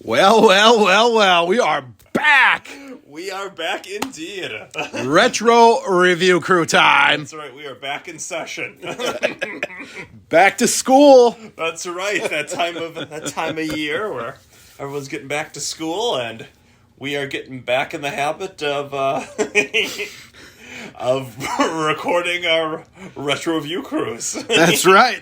Well, we are back. We are back indeed. Retro review crew time. That's right, we are back in session. Back to school. That's right, that time of year where everyone's getting back to school and we are getting back in the habit of recording our retro review cruise. That's right.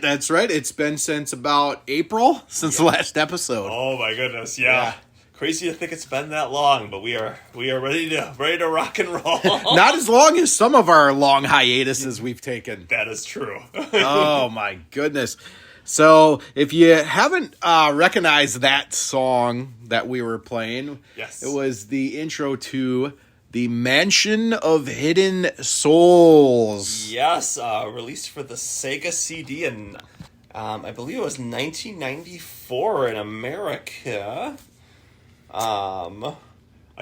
It's been since about April since the last episode. Oh my goodness, yeah. Crazy to think it's been that long, but we are ready to rock and roll. Not as long as some of our long hiatuses we've taken. That is true. Oh my goodness. So if you haven't recognized that song that we were playing, yes, it was the intro to The Mansion of Hidden Souls. Yes, released for the Sega CD in, I believe it was 1994 in America. A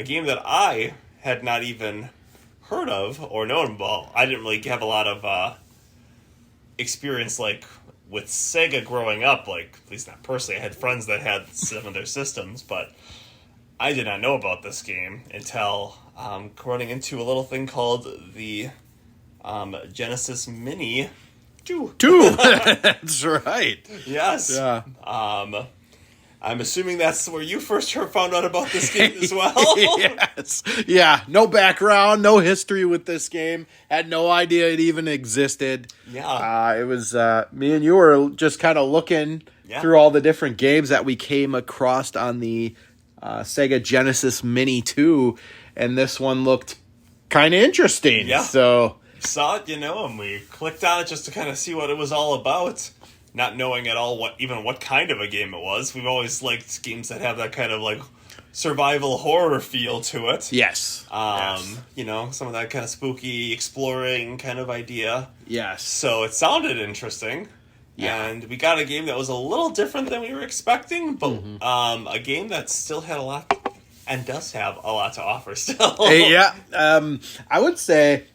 game that I had not even heard of or known about. I didn't really have a lot of experience with Sega growing up. At least not personally. I had friends that had some of their systems, but I did not know about this game until running into a little thing called the Genesis Mini 2. That's right. Yes. Yeah. I'm assuming that's where you first found out about this game as well. Yes. Yeah. No background, no history with this game. Had no idea it even existed. Yeah. It was me and you were just kind of looking through all the different games that we came across on the Sega Genesis Mini 2, and this one looked kind of interesting. Yeah. So saw it, and we clicked on it just to kind of see what it was all about. Not knowing at all what kind of a game it was. We've always liked games that have that kind of survival horror feel to it. Yes. Some of that kind of spooky exploring kind of idea. Yes. So it sounded interesting. Yeah. And we got a game that was a little different than we were expecting, but a game that still had a lot and does have a lot to offer still. Yeah. I would say,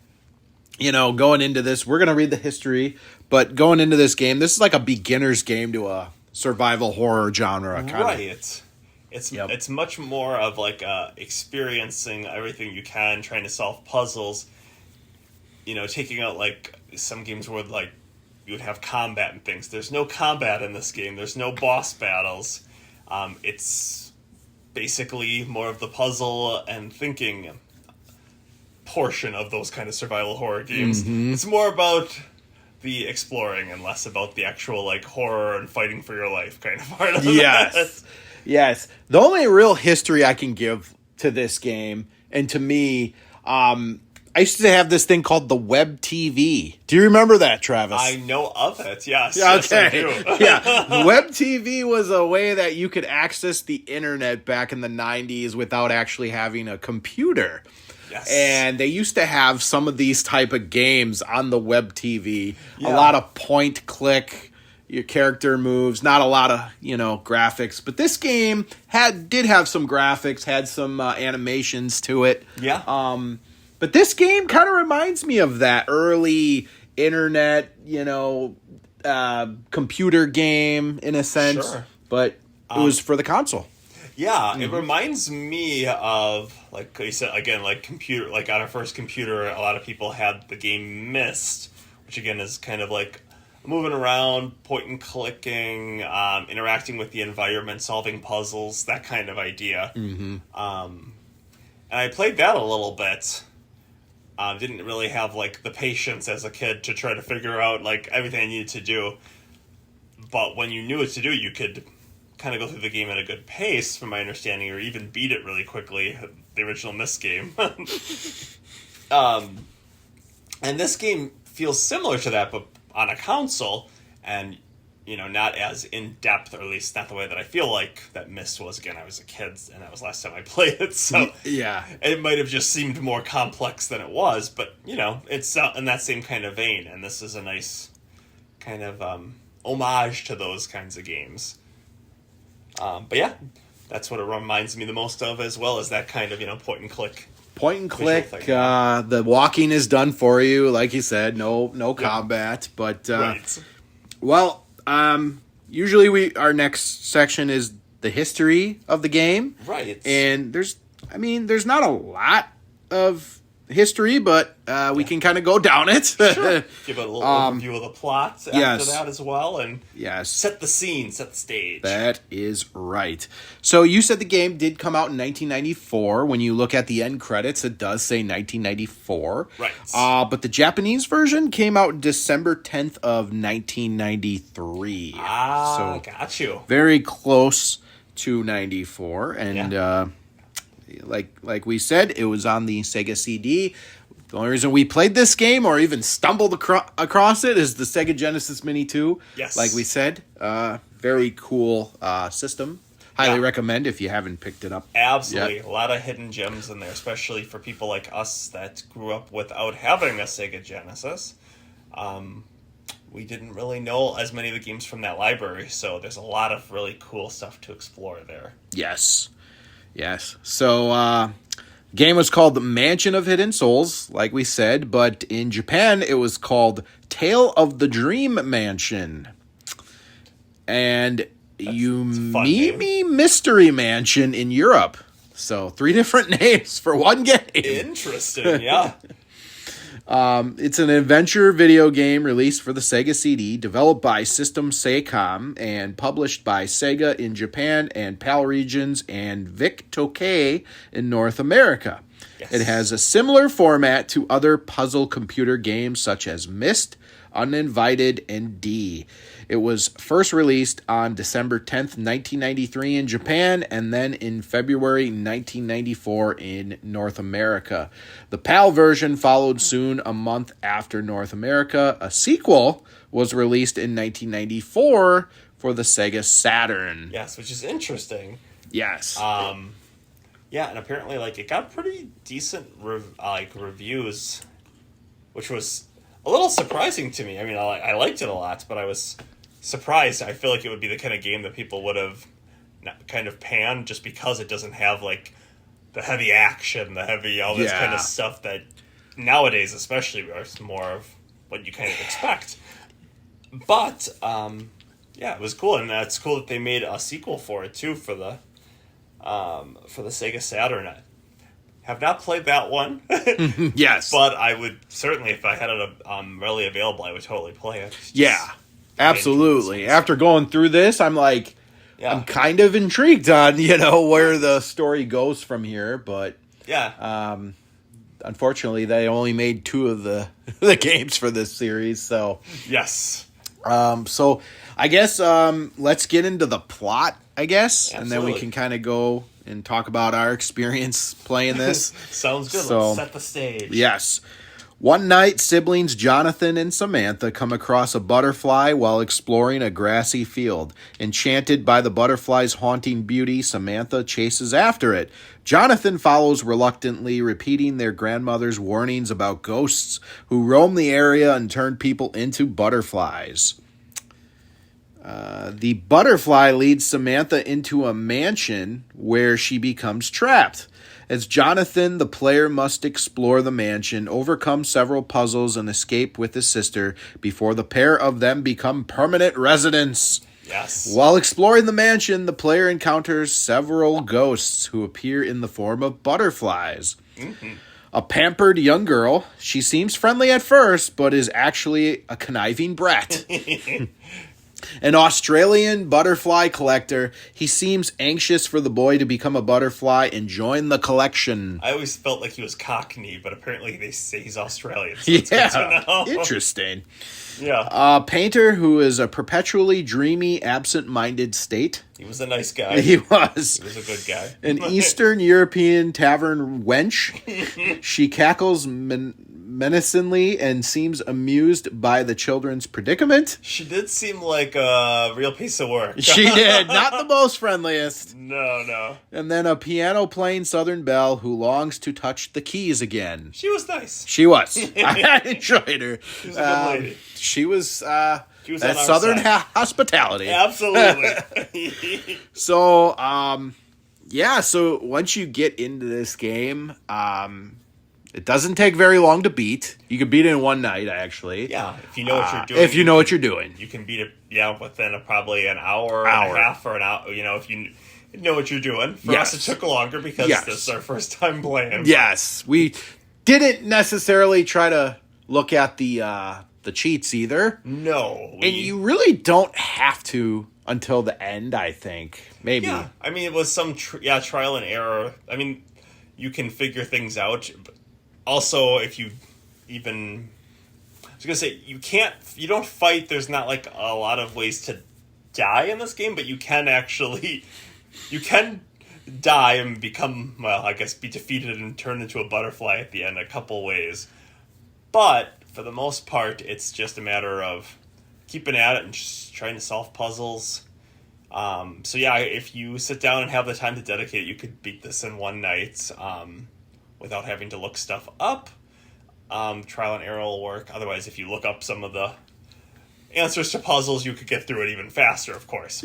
going into this, we're going to read the history, but going into this game, this is like a beginner's game to a survival horror genre. Right. It's much more of experiencing everything you can, trying to solve puzzles, taking out some games where you would have combat and things. There's no combat in this game. There's no boss battles. It's basically more of the puzzle and thinking portion of those kind of survival horror games. Mm-hmm. It's more about the exploring and less about the actual horror and fighting for your life kind of part of it. Yes. The only real history I can give to this game, and to me, I used to have this thing called the Web TV. Do you remember that, Travis? I know of it, yes. Okay. Yes, I do. Yeah. Web TV was a way that you could access the internet back in the 90s without actually having a computer. Yes. And they used to have some of these type of games on the Web TV. Yeah. A lot of point click, your character moves, not a lot of, graphics. But this game did have some graphics, had some animations to it. Yeah. But this game kind of reminds me of that early internet, computer game in a sense. Sure. But it was for the console. Yeah, It reminds me of, like you said, again, computer, on our first computer, a lot of people had the game Myst, which again is kind of moving around, point and clicking, interacting with the environment, solving puzzles, that kind of idea. Mm-hmm. And I played that a little bit. Didn't really have the patience as a kid to try to figure out everything I needed to do. But when you knew what to do, you could kind of go through the game at a good pace, from my understanding, or even beat it really quickly, the original Myst game. And this game feels similar to that, but on a console, and not as in-depth, or at least not the way that I feel that Myst was. Again, I was a kid, and that was last time I played it, so yeah, it might have just seemed more complex than it was, but, it's in that same kind of vein, and this is a nice kind of homage to those kinds of games. But yeah, that's what it reminds me the most of, as well as that kind of, point and click. Point and click. The walking is done for you, like you said. No combat, but right. Well, usually our next section is the history of the game. Right. And there's not a lot of history, but we can kind of go down it. Sure. Give a little overview of the plot after that as well, and set the scene, set the stage. That is right. So you said the game did come out in 1994. When you look at the end credits, it does say 1994. Right. But the Japanese version came out December 10th of 1993. So got you. Very close to 94, and like we said, it was on the Sega CD. The only reason we played this game or even stumbled across it is the Sega Genesis Mini 2. Yes. Like we said, very cool system. Highly recommend if you haven't picked it up. Absolutely. Yet. A lot of hidden gems in there, especially for people like us that grew up without having a Sega Genesis. We didn't really know as many of the games from that library, so there's a lot of really cool stuff to explore there. Yes. So, game was called The Mansion of Hidden Souls, like we said, but in Japan it was called Tale of the Dream Mansion. And Yumimi Mystery Mansion in Europe. So, 3 different names for one game. Interesting, yeah. It's an adventure video game released for the Sega CD, developed by System Seicom, and published by Sega in Japan and PAL regions and Vic Tokai in North America. Yes. It has a similar format to other puzzle computer games such as Myst, Uninvited, and D. It was first released on December 10th, 1993 in Japan, and then in February 1994 in North America. The PAL version followed soon a month after North America. A sequel was released in 1994 for the Sega Saturn. Yes, which is interesting. Yes. And apparently, it got pretty decent reviews, which was a little surprising to me. I mean, I liked it a lot, but I was surprised. I feel like it would be the kind of game that people would have kind of panned just because it doesn't have the heavy action, all this kind of stuff that nowadays especially is more of what you kind of expect. But it was cool, and it's cool that they made a sequel for it too for the Sega Saturn. I have not played that one. Yes, but I would certainly, if I had it readily available, I would totally play it. Absolutely. After going through this, I'm I'm kind of intrigued on, where the story goes from here, but unfortunately they only made 2 of the games for this series, so yes. So I guess let's get into the plot, I guess, Absolutely. And then we can kind of go and talk about our experience playing this. Sounds good. So, let's set the stage. Yes. One night, siblings Jonathan and Samantha come across a butterfly while exploring a grassy field. Enchanted by the butterfly's haunting beauty, Samantha chases after it. Jonathan follows reluctantly, repeating their grandmother's warnings about ghosts who roam the area and turn people into butterflies. The butterfly leads Samantha into a mansion where she becomes trapped. As Jonathan, the player must explore the mansion, overcome several puzzles, and escape with his sister before the pair of them become permanent residents. Yes. While exploring the mansion, the player encounters several ghosts who appear in the form of butterflies. Mm-hmm. A pampered young girl. She seems friendly at first, but is actually a conniving brat. An Australian butterfly collector. He seems anxious for the boy to become a butterfly and join the collection. I always felt like he was Cockney, but apparently they say he's Australian. So it's good to know. Interesting. Yeah. A painter who is a perpetually dreamy, absent-minded state. He was a nice guy. He was. He was a good guy. An Eastern European tavern wench. She cackles menacingly and seems amused by the children's predicament. She did seem like a real piece of work. She did. Not the most friendliest. No. And then a piano-playing Southern belle who longs to touch the keys again. She was nice. She was. I enjoyed her. She was a good lady. She was that Southern hospitality. Absolutely. So, so once you get into this game, It doesn't take very long to beat. You can beat it in one night, actually. Yeah, if you know what you're doing. If you know what you're doing. You can beat it, within probably an hour and a half or an hour, if you know what you're doing. For us, it took longer because this is our first time playing. Yes, we didn't necessarily try to look at the cheats either. No. And you really don't have to until the end, I think. Maybe. Yeah, I mean, it was some trial and error. I mean, you can figure things out. But also, if you even... I was going to say, you don't fight. There's not like a lot of ways to die in this game, but you can actually... You can die and become, be defeated and turn into a butterfly at the end a couple ways. But, for the most part, it's just a matter of keeping at it and just trying to solve puzzles. If you sit down and have the time to dedicate, you could beat this in one night without having to look stuff up. Trial and error will work. Otherwise, if you look up some of the answers to puzzles, you could get through it even faster, of course.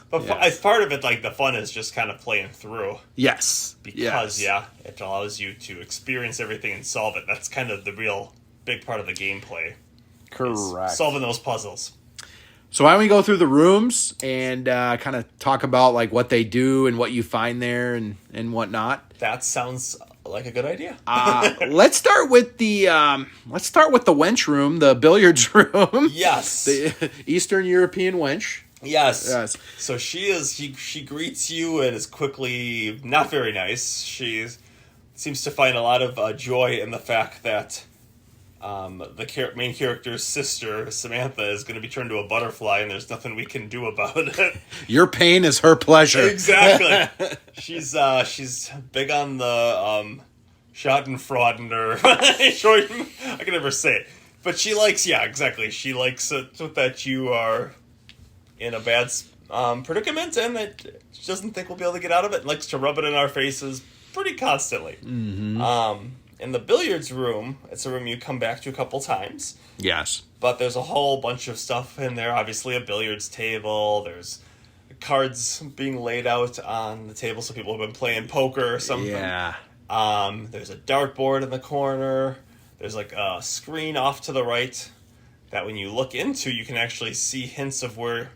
But as part of it, like, the fun is just kind of playing through. Yes. Because, it allows you to experience everything and solve it. That's kind of the real big part of the gameplay. Correct. Solving those puzzles. So why don't we go through the rooms and kind of talk about like what they do and what you find there and whatnot? That sounds like a good idea. Let's start with the wench room, the billiards room. Yes, the Eastern European wench. Yes. So she greets you and is quickly not very nice. She seems to find a lot of joy in the fact that the main character's sister, Samantha, is going to be turned to a butterfly, and there's nothing we can do about it. Your pain is her pleasure. Exactly. She's big on the Schadenfreude, or I can never say it. But she likes, exactly. She likes that you are in a bad predicament, and that she doesn't think we'll be able to get out of it, and likes to rub it in our faces pretty constantly. Mm-hmm. In the billiards room, it's a room you come back to a couple times. Yes. But there's a whole bunch of stuff in there. Obviously, a billiards table. There's cards being laid out on the table, so people have been playing poker or something. Yeah. There's a dartboard in the corner. There's like a screen off to the right that when you look into, you can actually see hints of where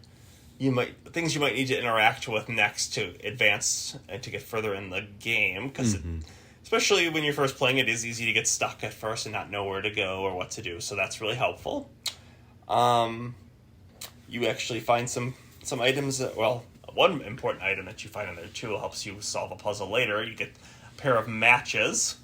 things you might need to interact with next to advance and to get further in the game. Because especially when you're first playing, it is easy to get stuck at first and not know where to go or what to do. So that's really helpful. You actually find some items one important item that you find in there too helps you solve a puzzle later. You get a pair of matches,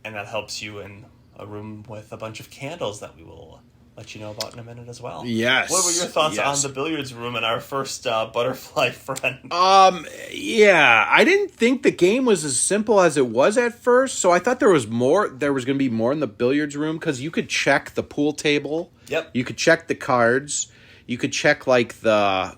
and that helps you in a room with a bunch of candles that we will let you know about in a minute as well. Yes. What were your thoughts on the billiards room and our first butterfly friend? Yeah, I didn't think the game was as simple as it was at first, so I thought there was going to be more in the billiards room, because you could check the pool table. Yep. You could check the cards. You could check like the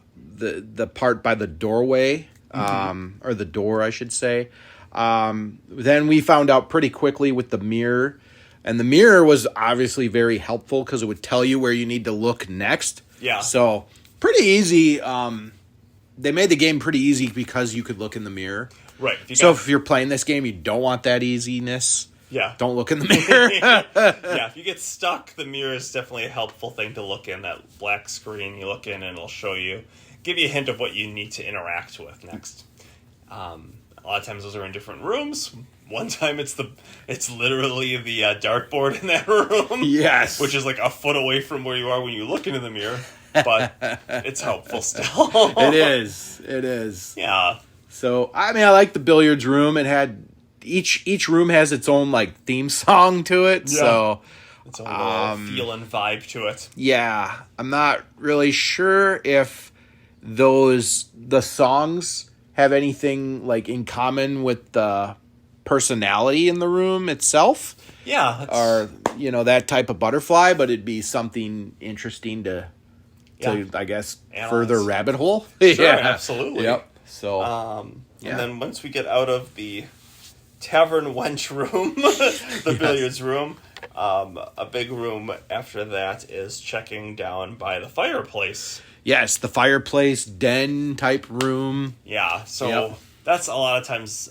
part by the doorway, or the door, I should say. Then we found out pretty quickly with the mirror. And the mirror was obviously very helpful because it would tell you where you need to look next. Yeah. So, pretty easy. They made the game pretty easy because you could look in the mirror. Right. If you're playing this game, you don't want that easiness. Yeah. Don't look in the mirror. Yeah, if you get stuck, the mirror is definitely a helpful thing to look in. That black screen you look in and it'll give you a hint of what you need to interact with next. A lot of times those are in different rooms. One time it's literally the dartboard in that room. Yes. Which is like a foot away from where you are when you look into the mirror. But it's helpful still. It is. Yeah. So, I mean, I like the billiards room. It had... Each room has its own, like, theme song to it. Yeah. So... Its own little feel and vibe to it. Yeah. I'm not really sure if the songs have anything, like, in common with the personality in the room itself. Yeah. Or, that type of butterfly, but it'd be something interesting to I guess, analyze. Further rabbit hole. Sure, absolutely. Yep. So, and then once we get out of the tavern wench room, the billiards room, a big room after that is checking down by the fireplace. Yes, the fireplace den type room. Yeah, so that's a lot of times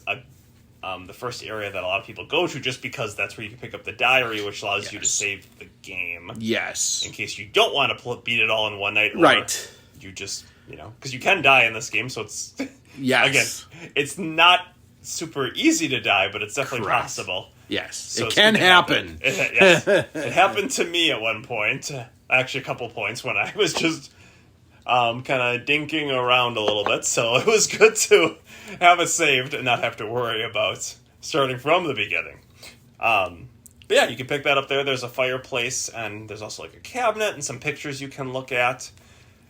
the first area that a lot of people go to, just because that's where you can pick up the diary, which allows you to save the game. Yes. In case you don't want to beat it all in one night. Or right. You just, because you can die in this game, so it's... Yes. Again, it's not super easy to die, but it's definitely Correct. possible. Yes. So it can happen. Yes. It happened to me at one point. Actually, a couple points when I was just... kind of dinking around a little bit, so it was good to have it saved and not have to worry about starting from the beginning. But yeah, you can pick that up there. There's a fireplace, and there's also like a cabinet and some pictures you can look at.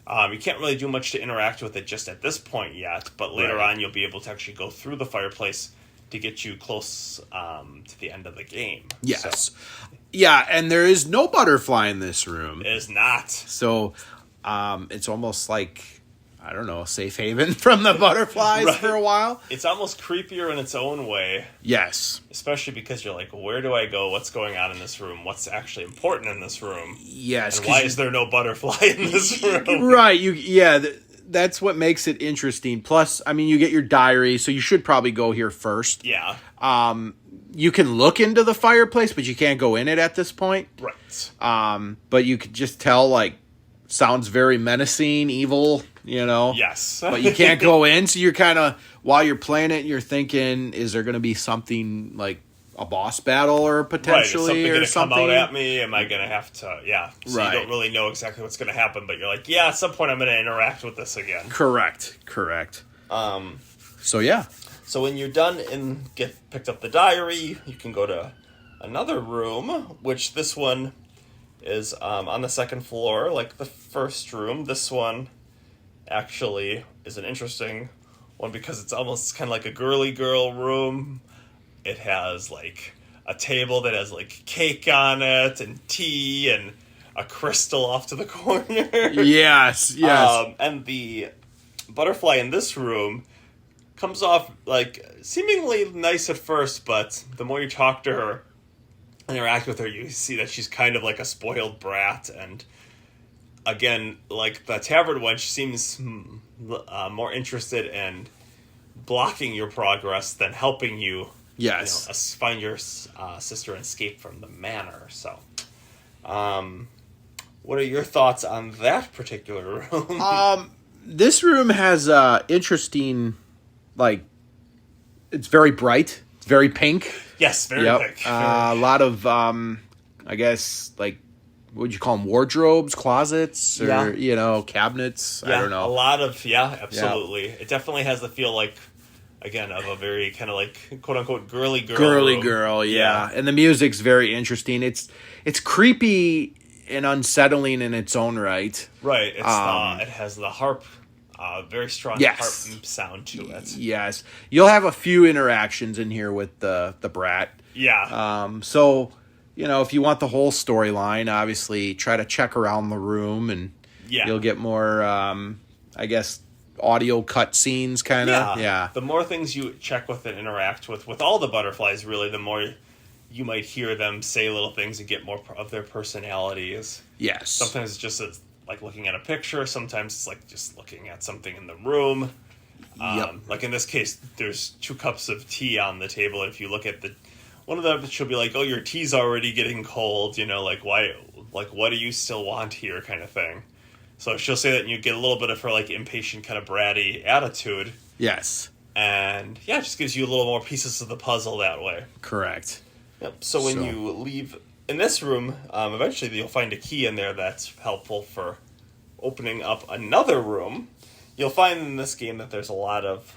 You can't really do much to interact with it just at this point yet, but later on you'll be able to actually go through the fireplace to get you close to the end of the game. Yes. So, yeah, and there is no butterfly in this room. it is not. So... it's almost like, I don't know, a safe haven from the butterflies Right. for a while. It's almost creepier in its own way. Yes. Especially because you're like, where do I go? What's going on in this room? What's actually important in this room? Yes. And why is there no butterfly in this room? Right. That's what makes it interesting. Plus, I mean, you get your diary, so you should probably go here first. Yeah. You can look into the fireplace, but you can't go in it at this point. Right. But you could just tell, like, sounds very menacing, evil, Yes. But you can't go in, so you're kind of, while you're playing it, you're thinking, is there going to be something like a boss battle or potentially right. or Is something something? going to come out at me? Am I going to have to, So right. you don't really know exactly what's going to happen, but you're like, at some point I'm going to interact with this again. Correct. So, yeah. So when you're done and picked up the diary, you can go to another room, which this one is on the second floor, like the first room. This one actually is an interesting one because it's almost kind of like a girly girl room. It has like a table that has like cake on it and tea and a crystal off to the corner. Yes. And the butterfly in this room comes off like seemingly nice at first, but the more you talk to her, interact with her, you see that she's kind of like a spoiled brat, and again, like the tavern wench seems more interested in blocking your progress than helping you. Yes. Find your sister and escape from the manor. So, what are your thoughts on that particular room? This room has interesting, like, it's very bright. It's very pink. Yes, very pink. A lot of, I guess, like, what would you call them? Wardrobes, closets, or, cabinets. Yeah, I don't know. A lot of, absolutely. Yeah. It definitely has the feel like, again, of a very kind of like, quote unquote, girly girl. Girly room. girl, yeah. And the music's very interesting. It's creepy and unsettling in its own right. Right. It has the harp. Very strong harp sound to it. Yes. You'll have a few interactions in here with the brat. Yeah. So, if you want the whole storyline, obviously try to check around the room and you'll get more, I guess, audio cut scenes kind of. Yeah. The more things you check with and interact with all the butterflies, really, the more you might hear them say little things and get more of their personalities. Yes. Sometimes it's just like looking at a picture. Sometimes it's like just looking at something in the room. Like in this case, there's 2 cups of tea on the table. And if you look at one of them, she'll be like, "Oh, your tea's already getting cold." Like why? Like what do you still want here, kind of thing. So she'll say that, and you get a little bit of her like impatient, kind of bratty attitude. Yes. And it just gives you a little more pieces of the puzzle that way. Correct. Yep. So when you leave in this room, eventually you'll find a key in there that's helpful for opening up another room. You'll find in this game that there's a lot of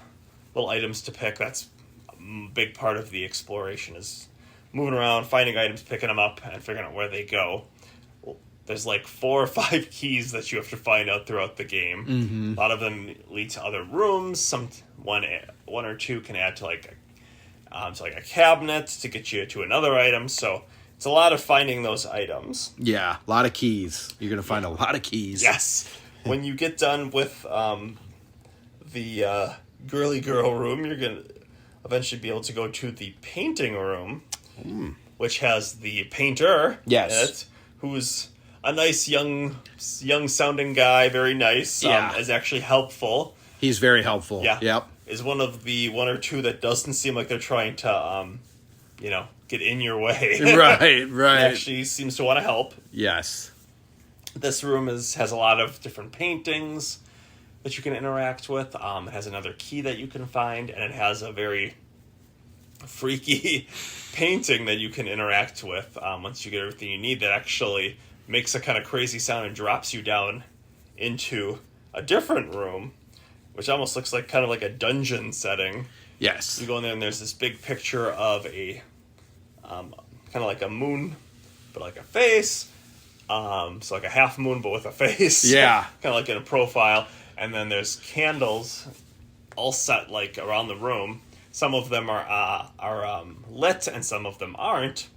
little items to pick. That's a big part of the exploration, is moving around, finding items, picking them up, and figuring out where they go. There's like 4 or 5 keys that you have to find out throughout the game. Mm-hmm. A lot of them lead to other rooms. One or two can add to like a cabinet to get you to another item. So it's a lot of finding those items. Yeah, a lot of keys. You're going to find a lot of keys. Yes. When you get done with the girly girl room, you're going to eventually be able to go to the painting room, which has the painter in it, who's a nice young sounding guy, very nice. Is actually helpful. He's very helpful. Yeah. Yep. is one of the one or two that doesn't seem like they're trying to, get in your way. Right. It actually seems to want to help. Yes. This room has a lot of different paintings that you can interact with. It has another key that you can find, and it has a very freaky painting that you can interact with once you get everything you need that actually makes a kind of crazy sound and drops you down into a different room, which almost looks like kind of like a dungeon setting. Yes. You go in there and there's this big picture of a kind of like a moon, but like a face. So like a half moon, but with a face. Yeah. Kind of like in a profile. And then there's candles all set like around the room. Some of them are lit and some of them aren't.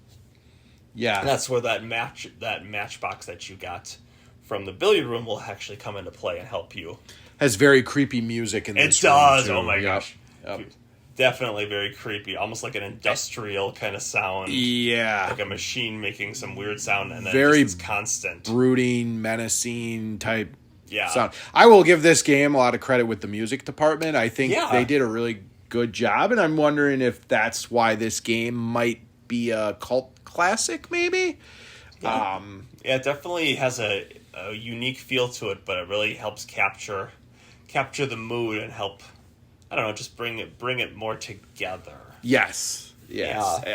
Yeah. And that's where that matchbox that you got from the billiard room will actually come into play and help you. Has very creepy music in this room. It does. Too. Oh my gosh. Yep. Definitely very creepy. Almost like an industrial kind of sound. Yeah. Like a machine making some weird sound and then very it's constant. Brooding, menacing type Yeah. sound. I will give this game a lot of credit with the music department. I think they did a really good job, and I'm wondering if that's why this game might be a cult classic, maybe? Yeah, it definitely has a unique feel to it, but it really helps capture the mood and help, I don't know, just bring it more together. Yes.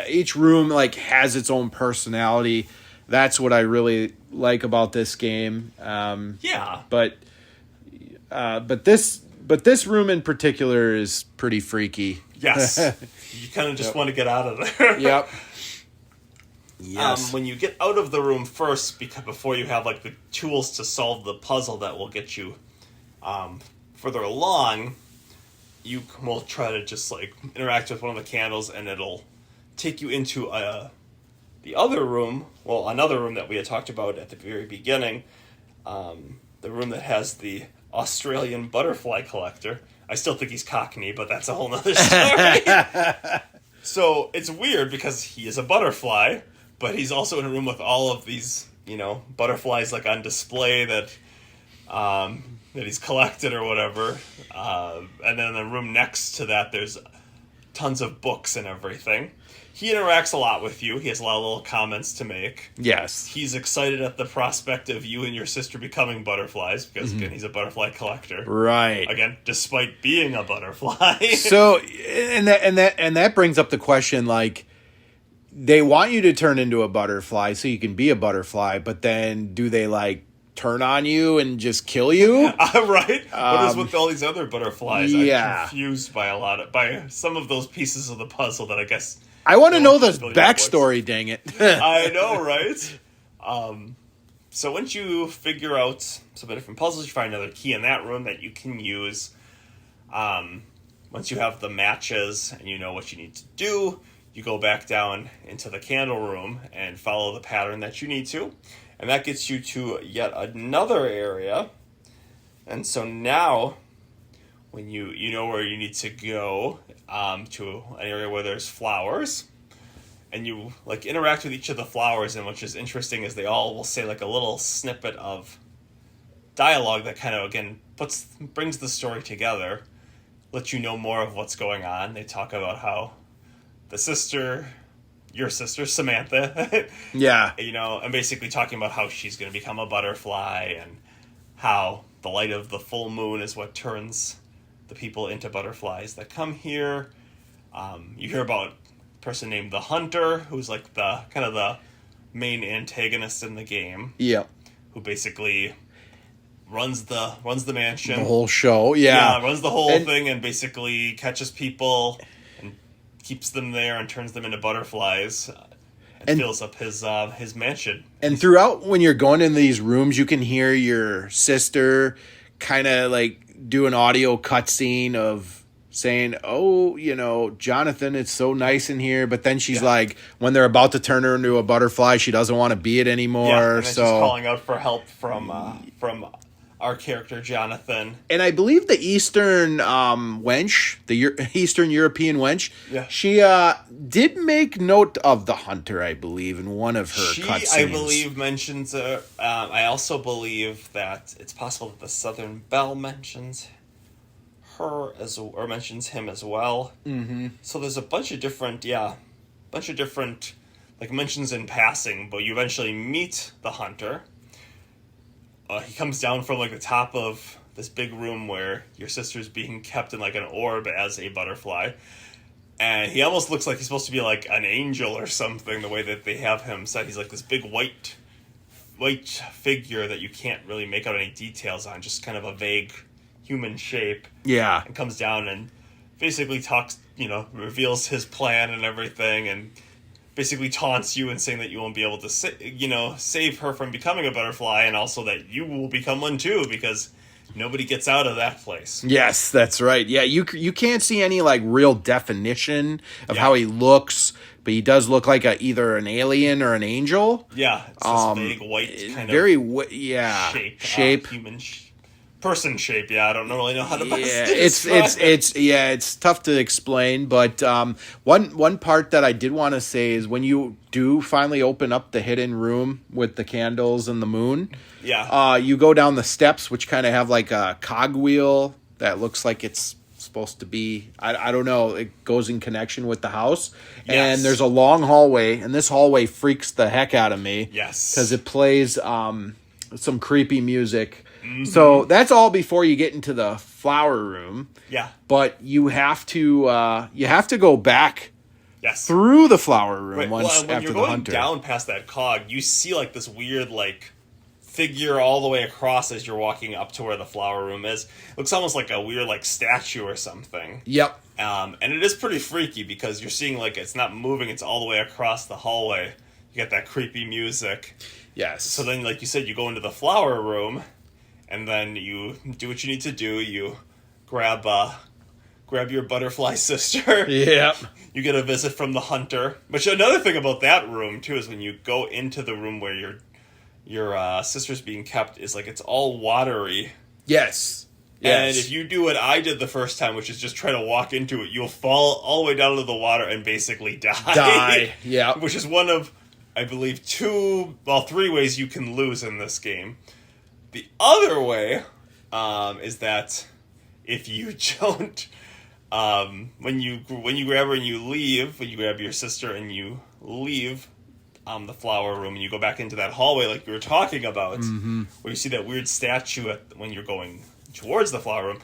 Each room like has its own personality. That's what I really like about this game. But this room in particular is pretty freaky. Yes. You kind of just want to get out of there. Yep. Yes. When you get out of the room first, before you have like the tools to solve the puzzle that will get you further along, you will try to just like interact with one of the candles, and it'll take you into the other room. Well, another room that we had talked about at the very beginning, the room that has the Australian butterfly collector. I still think he's Cockney, but that's a whole nother story. So it's weird because he is a butterfly, but he's also in a room with all of these, butterflies like on display that he's collected or whatever. And then in the room next to that, there's tons of books and everything. He interacts a lot with you. He has a lot of little comments to make. Yes. He's excited at the prospect of you and your sister becoming butterflies because, again, he's a butterfly collector. Right. Again, despite being a butterfly. So, and that brings up the question, like, they want you to turn into a butterfly so you can be a butterfly, but then do they, like, turn on you and just kill you? Right? What is with all these other butterflies? Yeah. I'm confused by some of those pieces of the puzzle that I guess... I want to know the backstory, dang it. I know, right? So once you figure out some of the different puzzles, you find another key in that room that you can use. Once you have the matches and you know what you need to do, you go back down into the candle room and follow the pattern that you need to. And that gets you to yet another area. And so now, when you know where you need to go to an area where there's flowers, and you like interact with each of the flowers, and which is interesting is they all will say like a little snippet of dialogue that kind of again brings the story together, lets you know more of what's going on. They talk about how your sister Samantha, yeah, and basically talking about how she's going to become a butterfly and how the light of the full moon is what turns the people into butterflies that come here. You hear about a person named the Hunter, who's like the kind of the main antagonist in the game. Yeah. Who basically runs the mansion. The whole show, yeah. Runs the whole thing and basically catches people and keeps them there and turns them into butterflies and fills up his mansion. And throughout when you're going in these rooms, you can hear your sister kind of like do an audio cutscene of saying, Jonathan, it's so nice in here. But then she's like, when they're about to turn her into a butterfly, she doesn't want to be it anymore. Yeah, and then she's calling out for help from our character, Jonathan. And I believe the Eastern wench, the Eastern European wench, she did make note of the Hunter, I believe, in one of her cutscenes. I believe, mentions I also believe that it's possible that the Southern Belle mentions her or mentions him as well. Mm-hmm. So there's a bunch of different like mentions in passing, but you eventually meet the hunter. He comes down from like the top of this big room where your sister's being kept in like an orb as a butterfly. And he almost looks like he's supposed to be like an angel or something, the way that they have him set. He's like this big white figure that you can't really make out any details on, just kind of a vague human shape. Yeah. And comes down and basically talks, reveals his plan and everything, and basically taunts you and saying that you won't be able to save her from becoming a butterfly, and also that you will become one too, because nobody gets out of that place. Yes, that's right. Yeah, you can't see any like real definition of how he looks, but he does look like either an alien or an angel. Yeah, it's this big white kind of shape, human person shape. Yeah, I don't really know how to it's tough to explain, but one part that I did want to say is when you do finally open up the hidden room with the candles and the moon, you go down the steps, which kind of have like a cogwheel that looks like it's supposed to be, I don't know, it goes in connection with the house. Yes. And there's a long hallway, and this hallway freaks the heck out of me. Yes. Because it plays some creepy music. Mm-hmm. So that's all before you get into the flower room. Yeah. But you have to go back through the flower room when after you're the going hunter. Down past that cog, you see like this weird like figure all the way across as you're walking up to where the flower room is. It looks almost like a weird like statue or something. Yep. And it is pretty freaky because you're seeing like it's not moving, it's all the way across the hallway. You get that creepy music. Yes. So then, like you said, you go into the flower room, and then you do what you need to do. You grab your butterfly sister. Yep. You get a visit from the hunter. Which another thing about that room too is when you go into the room where your sister's being kept, is like it's all watery. Yes. And if you do what I did the first time, which is just try to walk into it, you'll fall all the way down into the water and basically die. Yeah. Which is one of, I believe, 3 ways you can lose in this game. The other way is that if you don't, when you grab her and you leave, when you grab your sister and you leave the flower room and you go back into that hallway like you were talking about, where you see that weird statue when you're going towards the flower room,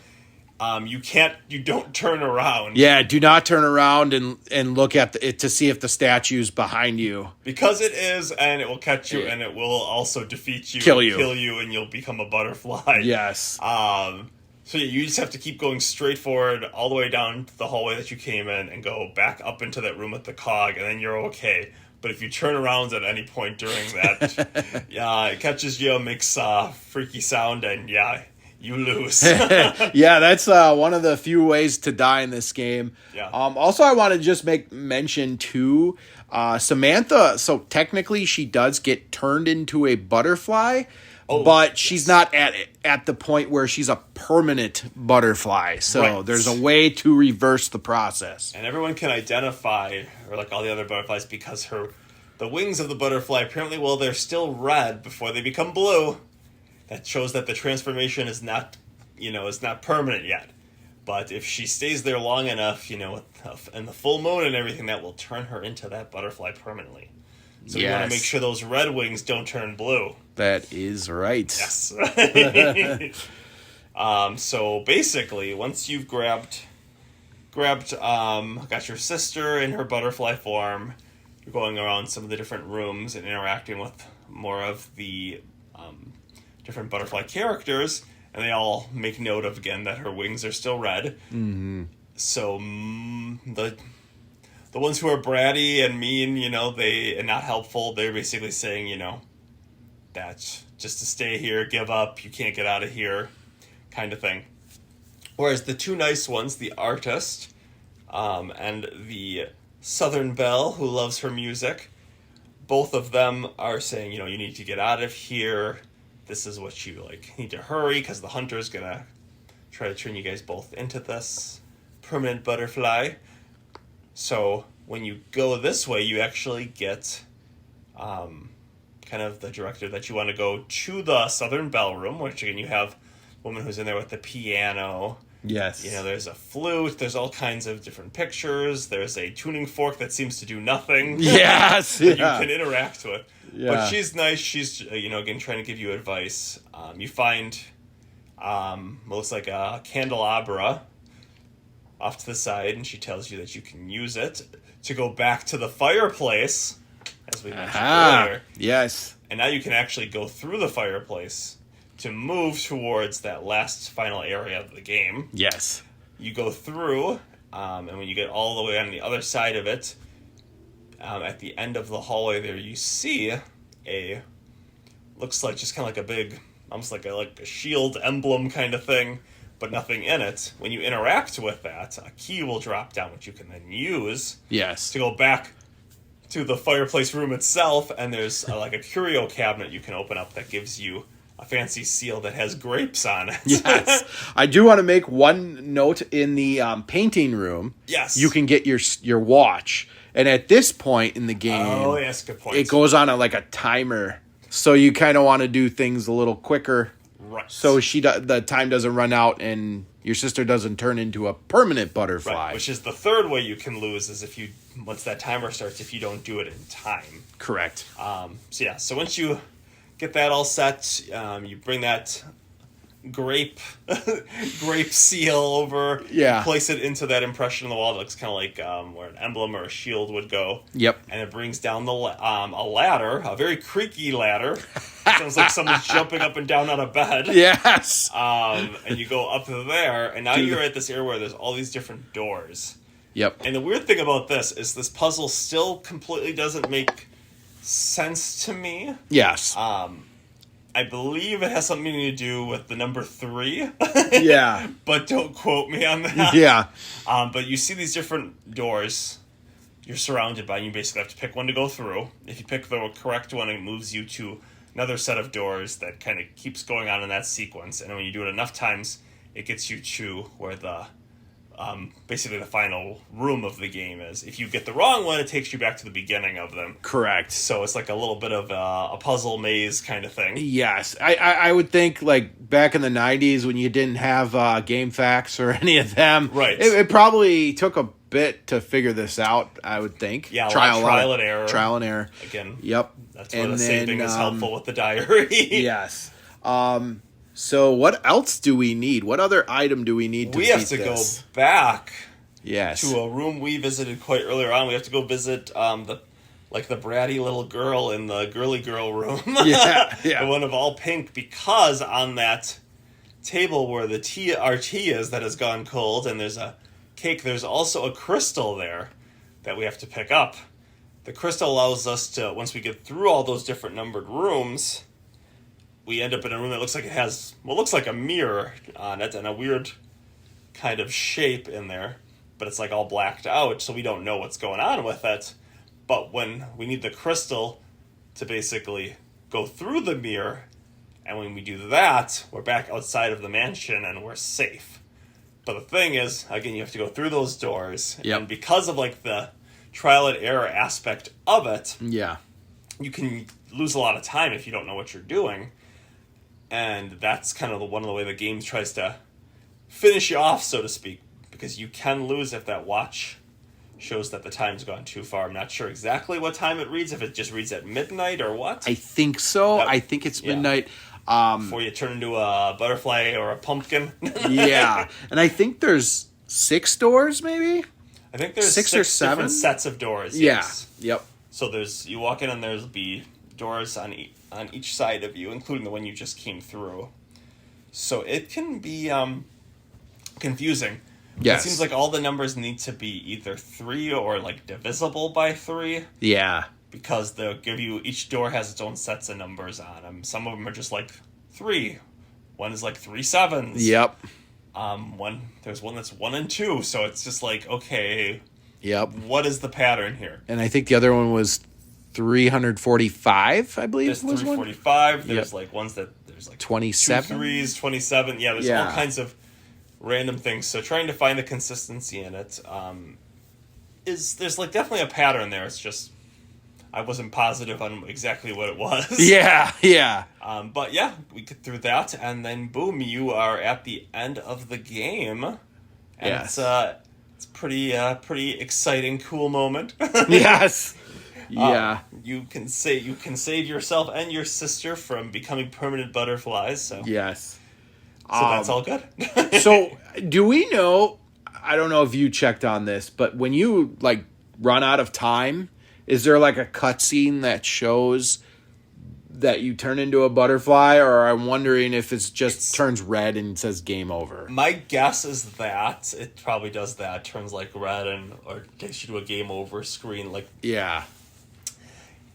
you don't turn around. Yeah, do not turn around and look at it to see if the statue's behind you. Because it is, and it will catch you, and it will also defeat you. Kill you, and you'll become a butterfly. Yes. So you just have to keep going straight forward all the way down the hallway that you came in and go back up into that room with the cog, and then you're okay. But if you turn around at any point during that, it catches you, makes a freaky sound, and you lose. Yeah, that's one of the few ways to die in this game. Yeah. Also, I want to just make mention to Samantha. So technically, she does get turned into a butterfly, but she's not at the point where she's a permanent butterfly. So there's a way to reverse the process. And everyone can identify, or like all the other butterflies, because the wings of the butterfly apparently, they're still red before they become blue. That shows that the transformation is not permanent yet. But if she stays there long enough, and the full moon and everything, that will turn her into that butterfly permanently. So you want to make sure those red wings don't turn blue. That is right. Yes. So basically, once you've got your sister in her butterfly form, you're going around some of the different rooms and interacting with more of the different butterfly characters, and they all make note of, again, that her wings are still red. Mm-hmm. So the ones who are bratty and mean, and not helpful, they're basically saying, that just to stay here, give up, you can't get out of here, kind of thing. Whereas the two nice ones, the artist and the Southern Belle, who loves her music, both of them are saying, you need to get out of here. This is what you need to hurry, because the hunter's gonna try to turn you guys both into this permanent butterfly. So when you go this way, you actually get kind of the director that you want to go to the Southern Belle room, which again you have a woman who's in there with the piano, Yes. You know, there's a flute. There's all kinds of different pictures. There's a tuning fork that seems to do nothing. Yes. that you can interact with. Yeah. But she's nice. She's, again, trying to give you advice. You find, looks like a candelabra off to the side, and she tells you that you can use it to go back to the fireplace, as we mentioned earlier. Yes. And now you can actually go through the fireplace to move towards that last final area of the game. Yes. You go through, and when you get all the way on the other side of it, at the end of the hallway there, you see looks like just kind of like a big, almost like a shield emblem kind of thing, but nothing in it. When you interact with that, a key will drop down, which you can then use Yes. to go back to the fireplace room itself, and there's like a curio cabinet you can open up that gives you a fancy seal that has grapes on it. Yes. I do want to make one note in the painting room. Yes. You can get your watch. And at this point in the game, Oh, yes, good point. it goes on like a timer. So you kind of want to do things a little quicker. Right. So the time doesn't run out and your sister doesn't turn into a permanent butterfly. Right, which is the third way you can lose is once that timer starts, if you don't do it in time. Correct. So once you get that all set, you bring that grape seal over, Yeah. place it into that impression on the wall. It looks kind of like where an emblem or a shield would go. Yep. And it brings down a ladder, a very creaky ladder. Sounds like someone's jumping up and down on a bed. Yes. And you go up there, and now you're at this area where there's all these different doors. Yep. And the weird thing about this is this puzzle still completely doesn't make sense to me. Yes. I believe it has something to do with the number 3. Yeah. But don't quote me on that. Yeah. But you see these different doors you're surrounded by, and you basically have to pick one to go through. If you pick the correct one, it moves you to another set of doors that kind of keeps going on in that sequence. And when you do it enough times, it gets you to where basically the final room of the game is. If you get the wrong one, it takes you back to the beginning of them. Correct. So it's like a little bit of a puzzle maze kind of thing. Yes. I would think like back in the 90s when you didn't have GameFAQs or any of them. Right. It probably took a bit to figure this out, I would think. Yeah, trial and error. Trial and error. Again. Yep. That's where the saving is helpful with the diary. Yes. So what else do we need? What other item do we need to beat this? We have to go back Yes. to a room we visited quite earlier on. We have to go visit the bratty little girl in the girly girl room. Yeah, yeah. The one of all pink, because on that table where our tea is that has gone cold and there's a cake, there's also a crystal there that we have to pick up. The crystal allows us to, once we get through all those different numbered rooms, we end up in a room that looks like it has what looks like a mirror on it and a weird kind of shape in there, but it's like all blacked out, so we don't know what's going on with it. But when we need the crystal to basically go through the mirror, and when we do that, we're back outside of the mansion and we're safe. But the thing is, again, you have to go through those doors, Yep. and because of like the trial and error aspect of it, Yeah. you can lose a lot of time if you don't know what you're doing. And that's kind of one of the way the game tries to finish you off, so to speak, because you can lose if that watch shows that the time's gone too far. I'm not sure exactly what time it reads, if it just reads at midnight or what. I think so. I think it's midnight. Before you turn into a butterfly or a pumpkin. Yeah. And I think there's 6 doors, maybe? I think there's 6 or 7 different sets of doors. Yeah. Yes. Yep. So you walk in and there's be doors on each side of you, including the one you just came through. So it can be confusing. Yes. It seems like all the numbers need to be either 3 or like divisible by 3. Yeah. Because they'll give you, each door has its own sets of numbers on them. Some of them are just like 3. One is like 3 sevens. Yep. There's one that's 1 and 2. So it's just like, okay, Yep. what is the pattern here? And I think the other one was 345, I believe. There's was one. 345. There's Yep. like ones that there's like 27? 2 3s, 27. Yeah, there's all kinds of random things. So trying to find the consistency in it there's like definitely a pattern there. It's just I wasn't positive on exactly what it was. Yeah, yeah. But yeah, we get through that, and then boom, you are at the end of the game. And Yes. it's pretty exciting, cool moment. Yes. Yeah. You can save yourself and your sister from becoming permanent butterflies. So Yes. that's all good. So, do we know? I don't know if you checked on this, but when you like run out of time, is there like a cutscene that shows that you turn into a butterfly, or I'm wondering if it's turns red and says game over? My guess is that it probably does that. Turns like red or takes you to a game over screen. Like Yeah.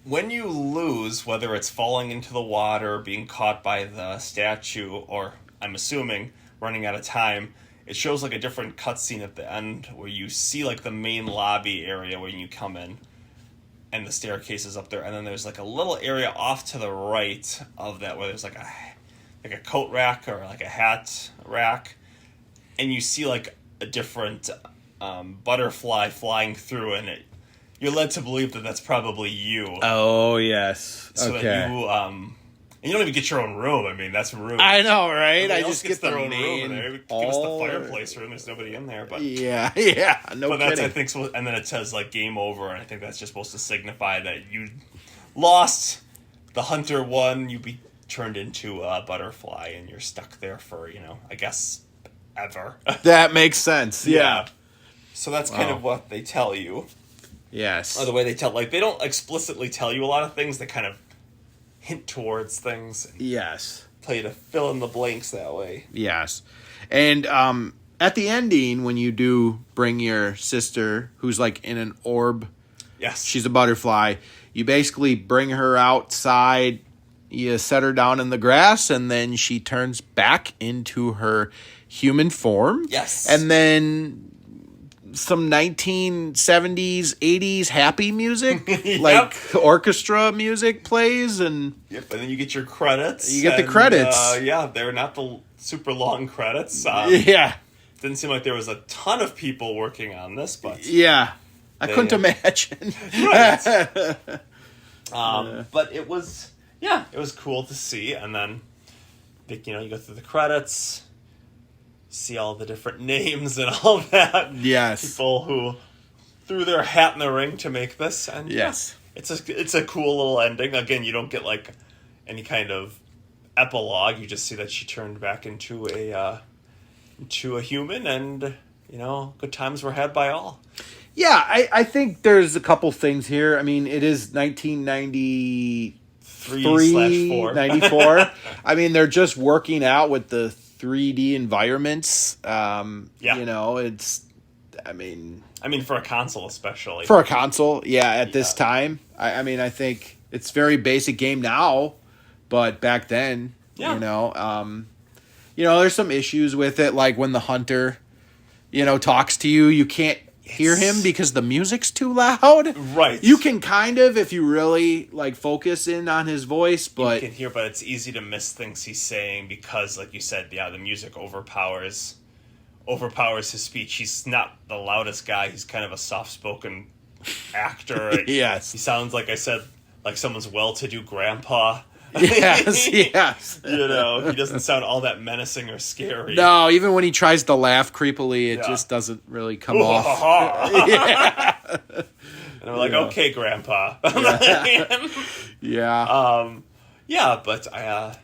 when you lose, whether it's falling into the water, being caught by the statue, or I'm assuming running out of time, it shows like a different cutscene at the end where you see like the main lobby area when you come in, and the staircase is up there, and then there's like a little area off to the right of that where there's like a coat rack or like a hat rack, and you see like a different butterfly flying through, and you're led to believe that that's probably you. Oh yes. So okay. that you don't even get your own room. I mean, that's rude. I know, right? Everybody I else just gets get the their own main. room, and they give us the fireplace room. There's nobody in there, but Yeah. No but that's kidding. I think so. And then it says like game over, and I think that's just supposed to signify that you lost. The hunter won. You be turned into a butterfly, and you're stuck there for I guess ever. That makes sense. Yeah. So that's kind of what they tell you. Yes. Or the way they tell, like they don't explicitly tell you a lot of things. They kind of hint towards things. Yes. Tell you to fill in the blanks that way. Yes. And at the ending, when you do bring your sister, who's like in an orb, Yes. she's a butterfly, you basically bring her outside, you set her down in the grass, and then she turns back into her human form. Yes. And then some 1970s, 80s happy music, like orchestra music plays, and Yep, and then you get your credits. You get the credits. Yeah, they're not the super long credits. yeah. Didn't seem like there was a ton of people working on this, but Yeah. I couldn't imagine. Right. But it was cool to see. And then, you go through the credits, see all the different names and all that. Yes. People who threw their hat in the ring to make this. And Yes. it's a cool little ending. Again, you don't get like any kind of epilogue. You just see that she turned back into a human, and good times were had by all. Yeah, I think there's a couple things here. I mean, it is 1993/4. 94. I mean, they're just working out with the 3D environments. It's. I mean, for a console especially. For a console, at this time. I mean, I think it's very basic game now, but back then, there's some issues with it, like when the hunter, talks to you, you can't hear him because the music's too loud. Right. You can kind of, if you really focus in on his voice, but you can hear, but it's easy to miss things he's saying because, like you said, the music overpowers his speech. He's not the loudest guy. He's kind of a soft-spoken actor. Yes. He sounds, like I said, like someone's well-to-do grandpa. Yes. He doesn't sound all that menacing or scary. No, even when he tries to laugh creepily, it just doesn't really come off. Yeah. And I'm like, okay, grandpa. Yeah. But I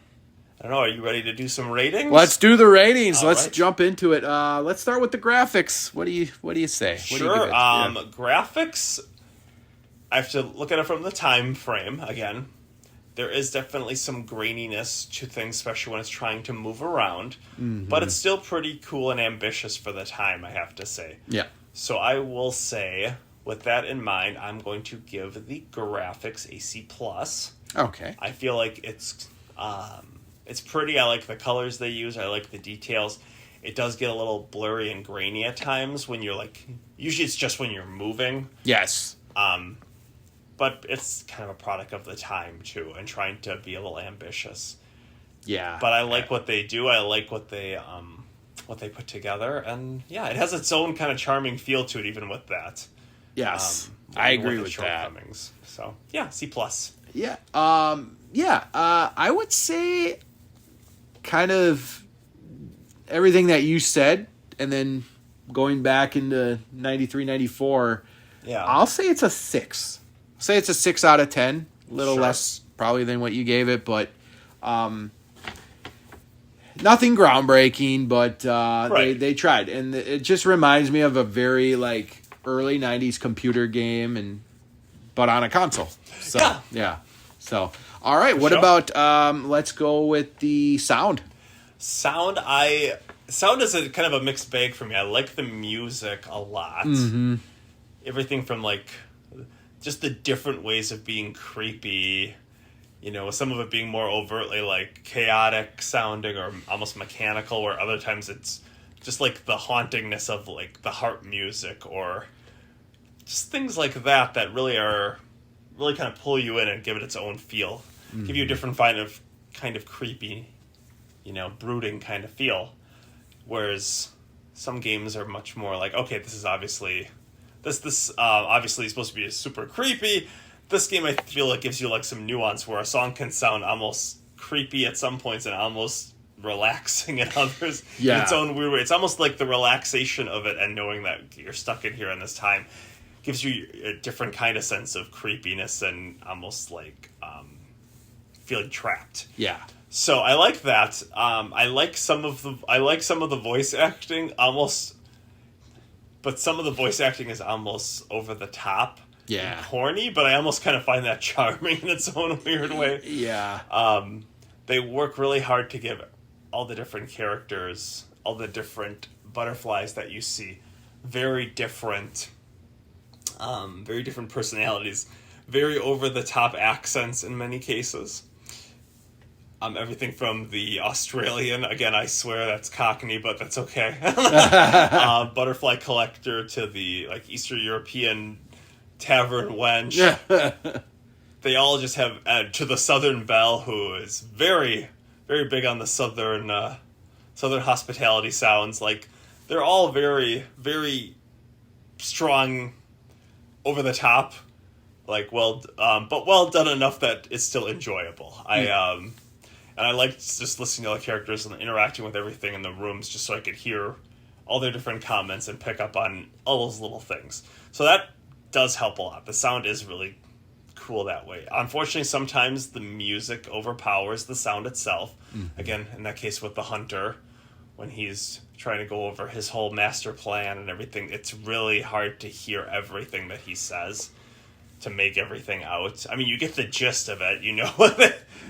don't know. Are you ready to do some ratings? Let's do the ratings. All Let's right. jump into it. Let's start with the graphics. What do you say? What do you Sure. give it? Graphics, I have to look at it from the time frame again. There is definitely some graininess to things, especially when it's trying to move around. Mm-hmm. But it's still pretty cool and ambitious for the time, I have to say. Yeah. So I will say, with that in mind, I'm going to give the graphics a C+. Okay. I feel like it's pretty. I like the colors they use. I like the details. It does get a little blurry and grainy at times when you're usually it's just when you're moving. Yes. But it's kind of a product of the time, too, and trying to be a little ambitious. Yeah. But I like what they do. I like what they put together. And, it has its own kind of charming feel to it, even with that. Yes, I agree with that. Shortcomings. So yeah, C+. Yeah. I would say kind of everything that you said, and then going back into 93, 94, I'll say it's a 6. I'll say it's a 6 out of 10. A little less probably than what you gave it, but nothing groundbreaking, but they tried. And it just reminds me of a very like early 90s computer game, but on a console. So, yeah. So, all right. What about let's go with the sound. Sound is a kind of a mixed bag for me. I like the music a lot. Mm-hmm. Everything from like just the different ways of being creepy, some of it being more overtly like chaotic sounding or almost mechanical, where other times it's just like the hauntingness of like the harp music or just things like that really kind of pull you in and give it its own feel. Mm-hmm. Give you a different kind of creepy, brooding kind of feel. Whereas some games are much more like, okay, this is obviously obviously supposed to be super creepy. This game, I feel like, gives you like some nuance where a song can sound almost creepy at some points and almost relaxing at others. Yeah. In its own weird way. It's almost like the relaxation of it and knowing that you're stuck in here in this time gives you a different kind of sense of creepiness and almost like feeling trapped. Yeah. So I like that. I like some of the voice acting almost, but some of the voice acting is almost over the top. Yeah. And corny, but I almost kind of find that charming in its own weird way. Yeah. They work really hard to give all the different characters, all the different butterflies that you see, very different personalities, very over the top accents in many cases. Everything from the Australian, again, I swear that's Cockney, but that's okay. Butterfly collector to the like Eastern European tavern wench. They all just have to the Southern Belle, who is very, very big on the Southern hospitality sounds. Like they're all very, very strong, over the top, like but well done enough that it's still enjoyable. And I liked just listening to all the characters and interacting with everything in the rooms just so I could hear all their different comments and pick up on all those little things. So that does help a lot. The sound is really cool that way. Unfortunately, sometimes the music overpowers the sound itself. Mm-hmm. Again, in that case with the hunter, when he's trying to go over his whole master plan and everything, it's really hard to hear everything that he says to make everything out. I mean, you get the gist of it,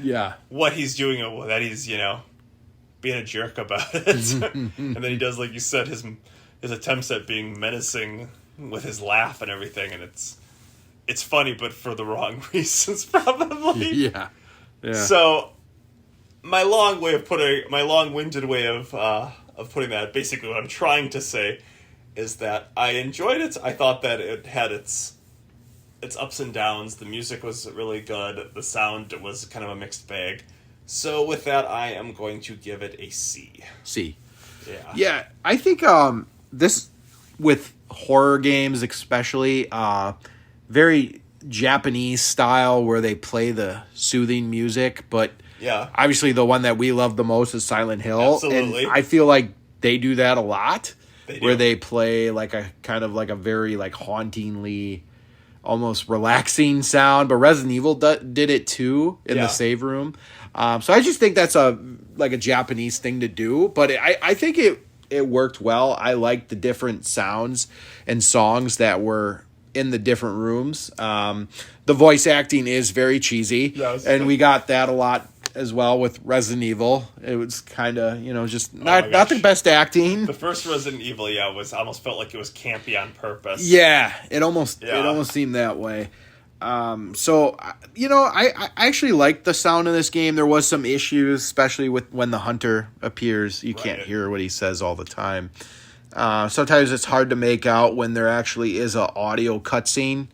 yeah, what he's doing, that he's, being a jerk about it. And then he does, like you said, his attempts at being menacing with his laugh and everything, and it's funny, but for the wrong reasons, probably. Yeah. So, my long-winded way of putting that, basically what I'm trying to say is that I enjoyed it. I thought that it had its ups and downs. The music was really good. The sound was kind of a mixed bag. So with that, I am going to give it a C. C. Yeah. Yeah, I think this, with horror games especially, very Japanese style where they play the soothing music, but obviously the one that we love the most is Silent Hill. Absolutely. And I feel like they do that a lot, where they play like a kind of like a very like hauntingly, almost relaxing sound. But Resident Evil did it too in the save room. So I just think that's a Japanese thing to do, but I think it worked well. I liked the different sounds and songs that were in the different rooms. The voice acting is very cheesy, and we got that a lot as well with Resident Evil. It was kind of, just not the best acting. The first Resident Evil, almost felt like it was campy on purpose. Yeah, it almost seemed that way. So, I actually liked the sound of this game. There was some issues, especially with when the hunter appears. You can't hear what he says all the time. Sometimes it's hard to make out when there actually is an audio cutscene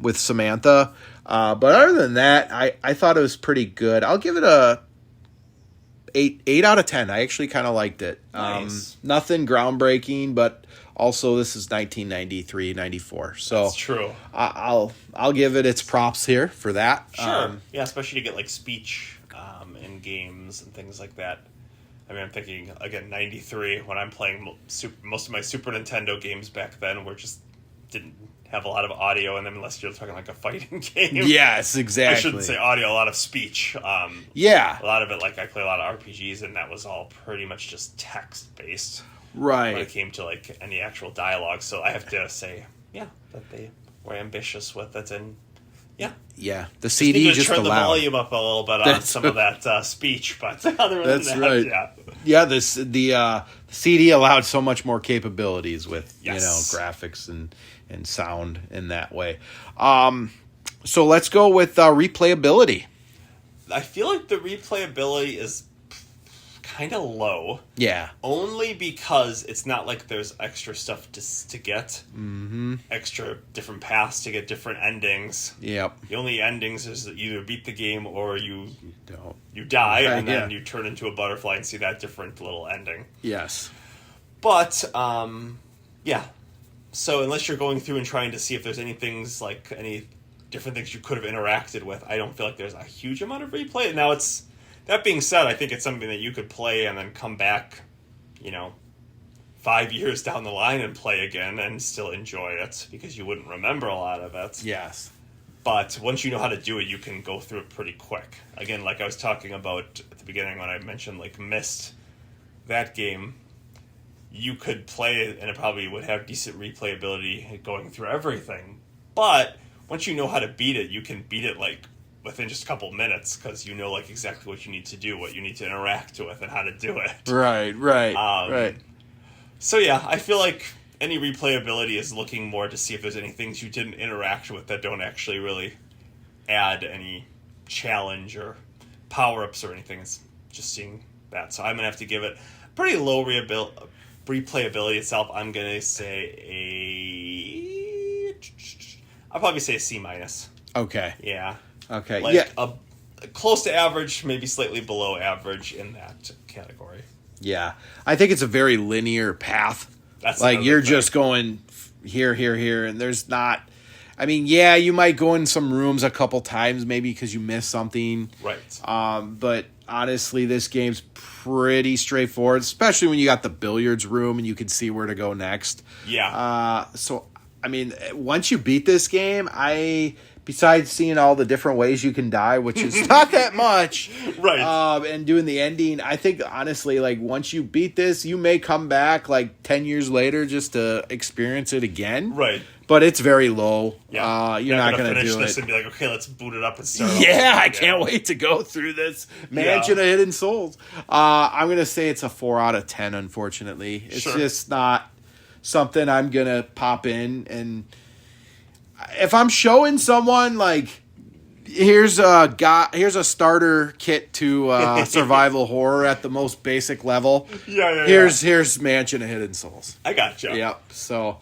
with Samantha. But other than that, I thought it was pretty good. I'll give it a 8 out of 10. I actually kind of liked it. Nice. Nothing groundbreaking, but also this is 1993, 94. So That's true. I'll give it its props here for that. Sure. Yeah, especially to get like speech in games and things like that. I mean, I'm thinking again 93 when I'm playing most of my Super Nintendo games back then were just didn't have a lot of audio in them unless you're talking like a fighting game. Yes, exactly. I shouldn't say audio, a lot of speech. Yeah. A lot of it, like I play a lot of RPGs, and that was all pretty much just text based. Right. When it came to like any actual dialogue, so I have to say, yeah, that they were ambitious with it, and yeah, the CD need to just turn allowed. the volume up a little bit on some of that speech, but other than that, right. Yeah, the CD allowed so much more capabilities with graphics and sound in that way. So let's go with replayability. I feel like the replayability is kind of low. Yeah. Only because it's not like there's extra stuff to get. Mm-hmm. Extra different paths to get different endings. Yep. The only endings is that you either beat the game or you don't. Die, and then you turn into a butterfly and see that different little ending. Yes. But, yeah. So unless you're going through and trying to see if there's any things, like any different things you could have interacted with, I don't feel like there's a huge amount of replay. Now, that being said, I think it's something that you could play and then come back, 5 years down the line and play again and still enjoy it because you wouldn't remember a lot of it. Yes. But once you know how to do it, you can go through it pretty quick. Again, like I was talking about at the beginning when I mentioned like Myst, that game, you could play it and it probably would have decent replayability going through everything. But once you know how to beat it, you can beat it like within just a couple minutes because you know like exactly what you need to do, what you need to interact with, and how to do it. Right. Right. So yeah, I feel like any replayability is looking more to see if there's any things you didn't interact with that don't actually really add any challenge or power-ups or anything. It's just seeing that. So I'm going to have to give it pretty low replayability itself. I'm going to say I'll probably say a C-. Okay. Yeah. Okay. Like close to average, maybe slightly below average in that category. Yeah. I think it's a very linear path. That's like you're just going here, and there's not. I mean, yeah, you might go in some rooms a couple times maybe because you missed something. Right. But honestly, this game's pretty straightforward, especially when you got the billiards room and you can see where to go next. Yeah. So, I mean, once you beat this game, besides seeing all the different ways you can die, which is not that much, right? And doing the ending, I think honestly, like once you beat this, you may come back like 10 years later just to experience it again, right? But it's very low. Yeah, you're not going to finish do this it and be like, okay, let's boot it up and start. Yeah, I can't wait to go through this Mansion of Hidden Souls. I'm going to say it's a 4 out of 10. Unfortunately, it's just not something I'm going to pop in and. If I'm showing someone like here's a starter kit to survival horror at the most basic level. Here's Mansion of Hidden Souls. I gotcha. Yep. So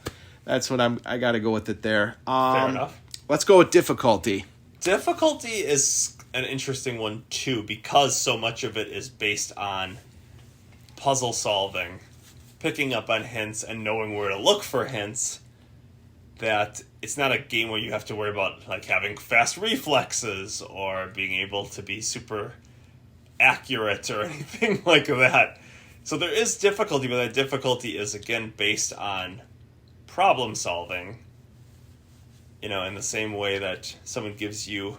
that's what I got to go with it there. Fair enough. Let's go with difficulty. Difficulty is an interesting one too because so much of it is based on puzzle solving, picking up on hints and knowing where to look for hints. That it's not a game where you have to worry about like having fast reflexes or being able to be super accurate or anything like that. So there is difficulty, but that difficulty is again based on problem solving. In the same way that someone gives you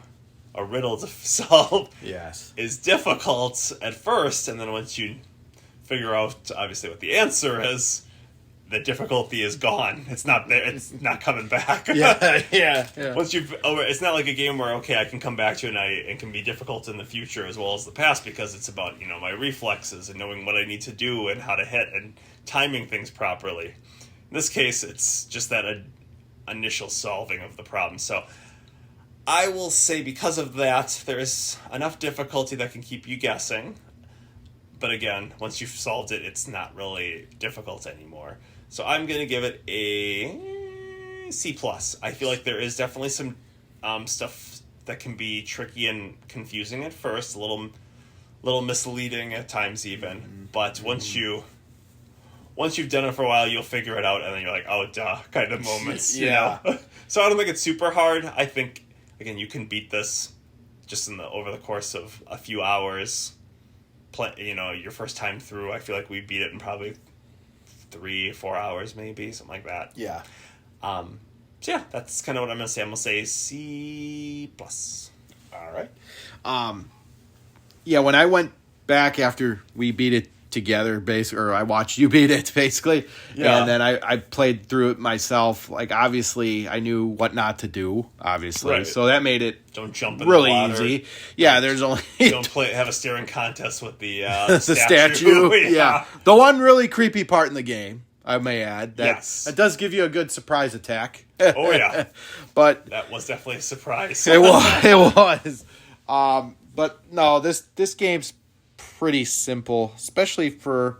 a riddle to solve is difficult at first, and then once you figure out obviously what the answer is, the difficulty is gone. It's not there. It's not coming back. Yeah. Once it's not like a game where I can come back to it and it can be difficult in the future as well as the past because it's about my reflexes and knowing what I need to do and how to hit and timing things properly. In this case, it's just that initial solving of the problem. So I will say because of that, there is enough difficulty that can keep you guessing. But again, once you've solved it, it's not really difficult anymore. So I'm going to give it a C+. I feel like there is definitely some stuff that can be tricky and confusing at first, a little misleading at times even. But once you've done it for a while, you'll figure it out, and then you're like, oh, duh, kind of moments, you know? So I don't think it's super hard. I think, again, you can beat this just over the course of a few hours. Your first time through, I feel like we beat it in probably 3-4 hours, maybe, something like that. Yeah. So yeah, that's kind of what I'm going to say. I'm going to say C+. All right. Yeah, when I went back after we beat it together, or I watched you beat it, basically, and then I played through it myself. Like, obviously, I knew what not to do, obviously, right. So that made it don't jump in really the water. easy. Yeah, there's only don't have a staring contest with the the statue. Yeah, the one really creepy part in the game, I may add. That does give you a good surprise attack. Oh yeah, but that was definitely a surprise. It was. But no, this game's pretty simple, especially for,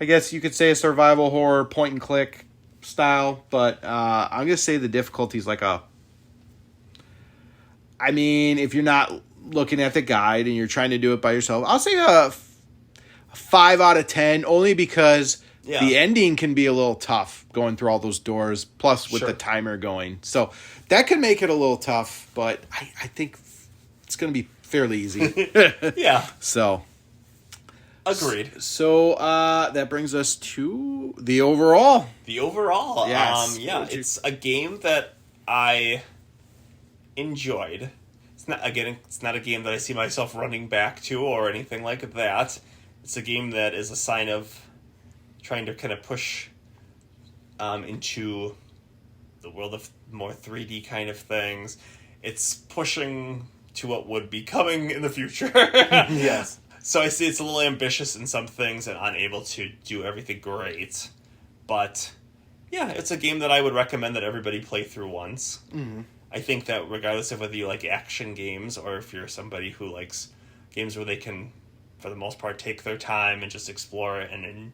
I guess you could say, a survival horror point and click style. But I'm gonna say the difficulty's like if you're not looking at the guide and you're trying to do it by yourself, I'll say a 5 out of 10, only because the ending can be a little tough going through all those doors, plus with the timer going. So that could make it a little tough, but I think it's going to be fairly easy. Yeah. So. Agreed. So that brings us to the overall. The overall. Yes. It's a game that I enjoyed. It's not a game that I see myself running back to or anything like that. It's a game that is a sign of trying to kind of push into the world of more 3D kind of things. It's pushing to what would be coming in the future. Yes. So I see it's a little ambitious in some things and unable to do everything great. But yeah, it's a game that I would recommend that everybody play through once. Mm-hmm. I think that regardless of whether you like action games or if you're somebody who likes games where they can, for the most part, take their time and just explore and